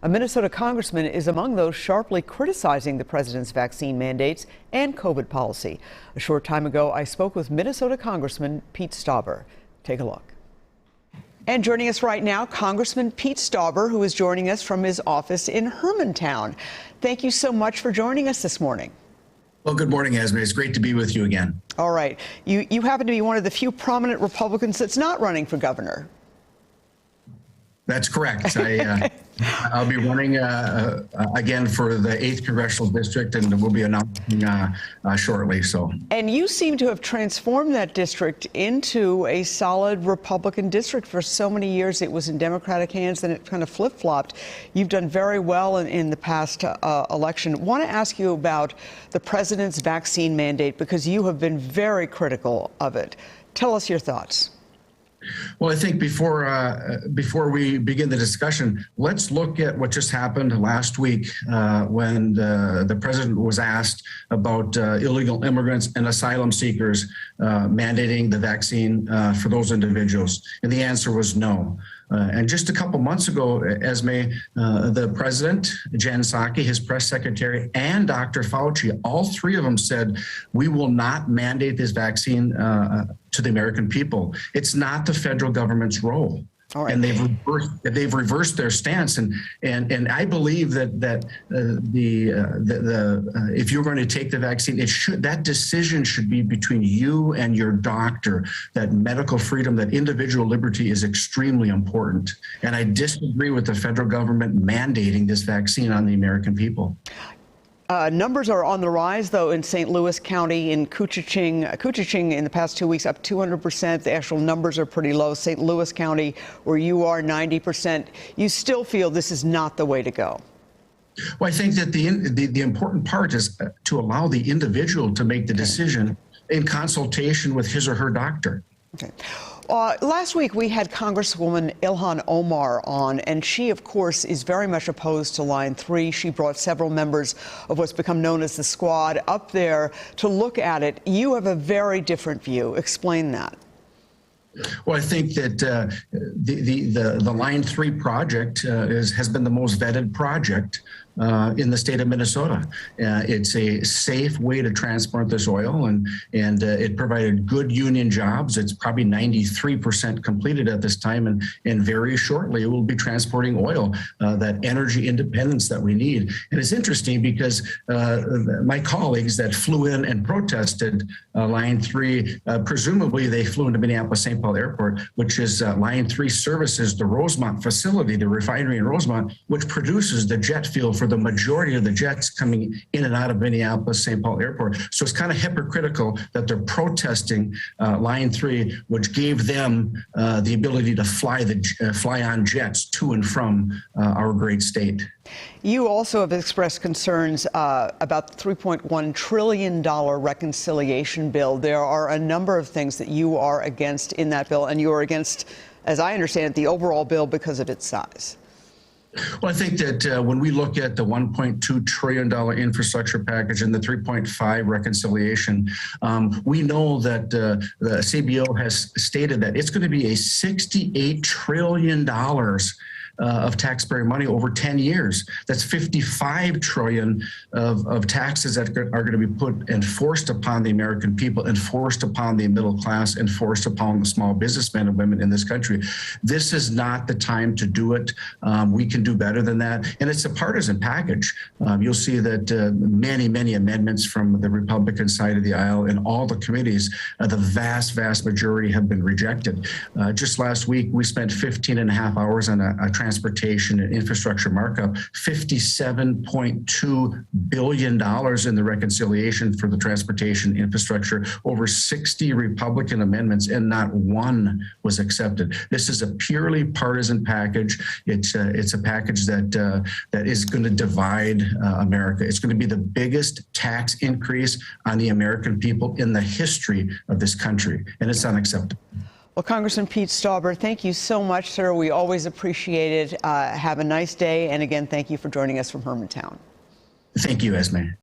A Minnesota congressman is among those sharply criticizing the president's vaccine mandates and COVID policy. A short time ago, I spoke with Minnesota Congressman Pete Stauber. Take a look. And joining us right now, Congressman Pete Stauber, who is joining us from his office in Hermantown. Thank you so much for joining us this morning. Well, good morning, Esme. It's great to be with you again. All right. You happen to be one of the few prominent Republicans that's not running for governor. That's correct. I'll be running again for the 8th Congressional District, and we'll be announcing shortly. And you seem to have transformed that district into a solid Republican district. For so many years, it was in Democratic hands, then it kind of flip-flopped. You've done very well in the past election. I want to ask you about the president's vaccine mandate, because you have been very critical of it. Tell us your thoughts. Well, I think before we begin the discussion, let's look at what just happened last week when the president was asked about illegal immigrants and asylum seekers mandating the vaccine for those individuals. And the answer was no. And just a couple months ago, Esme, the president, Jen Psaki, his press secretary, and Dr. Fauci, all three of them said, we will not mandate this vaccine to the American people. It's not the federal government's role. All right. And they've reversed their stance, and I believe that if you're going to take the vaccine, that decision should be between you and your doctor. That medical freedom, that individual liberty, is extremely important. And I disagree with the federal government mandating this vaccine on the American people. Numbers are on the rise, though, in St. Louis County, in Koochiching in the past 2 weeks, up 200%. The actual numbers are pretty low. St. Louis County, where you are, 90%. You still feel this is not the way to go? Well, I think that the important part is to allow the individual to make the decision in consultation with his or her doctor. Okay. Last week, we had Congresswoman Ilhan Omar on, and she, of course, is very much opposed to Line 3. She brought several members of what's become known as the Squad up there to look at it. You have a very different view. Explain that. Well, I think that the Line 3 project has been the most vetted project in the state of Minnesota. It's a safe way to transport this oil, and it provided good union jobs. It's probably 93% completed at this time, and very shortly it will be transporting oil, that energy independence that we need. And it's interesting because my colleagues that flew in and protested Line 3, presumably they flew into Minneapolis-St. Paul Airport, which is Line 3 services the Rosemont facility, the refinery in Rosemont, which produces the jet fuel for the majority of the jets coming in and out of Minneapolis-St. Paul Airport. So it's kind of hypocritical that they're protesting Line 3, which gave them the ability to fly on jets to and from our great state. You also have expressed concerns about the $3.1 trillion reconciliation bill. There are a number of things that you are against in that bill, and you are against, as I understand it, the overall bill because of its size. Well, I think that when we look at the $1.2 trillion infrastructure package and the 3.5 reconciliation, we know that the CBO has stated that it's going to be a $68 trillion of taxpayer money over 10 years. That's 55 trillion of taxes that are going to be put and forced upon the American people, and forced upon the middle class, and forced upon the small businessmen and women in this country. This is not the time to do it. We can do better than that. And it's a partisan package. You'll see that many amendments from the Republican side of the aisle in all the committees, the vast majority have been rejected. Just last week, we spent 15 and a half hours on a transportation and infrastructure markup, $57.2 billion in the reconciliation for the transportation infrastructure, over 60 Republican amendments, and not one was accepted. This is a purely partisan package. It's a package that is going to divide America. It's going to be the biggest tax increase on the American people in the history of this country, and it's unacceptable. Well, Congressman Pete Stauber, thank you so much, sir. We always appreciate it. Have a nice day. And again, thank you for joining us from Hermantown. Thank you, Esme.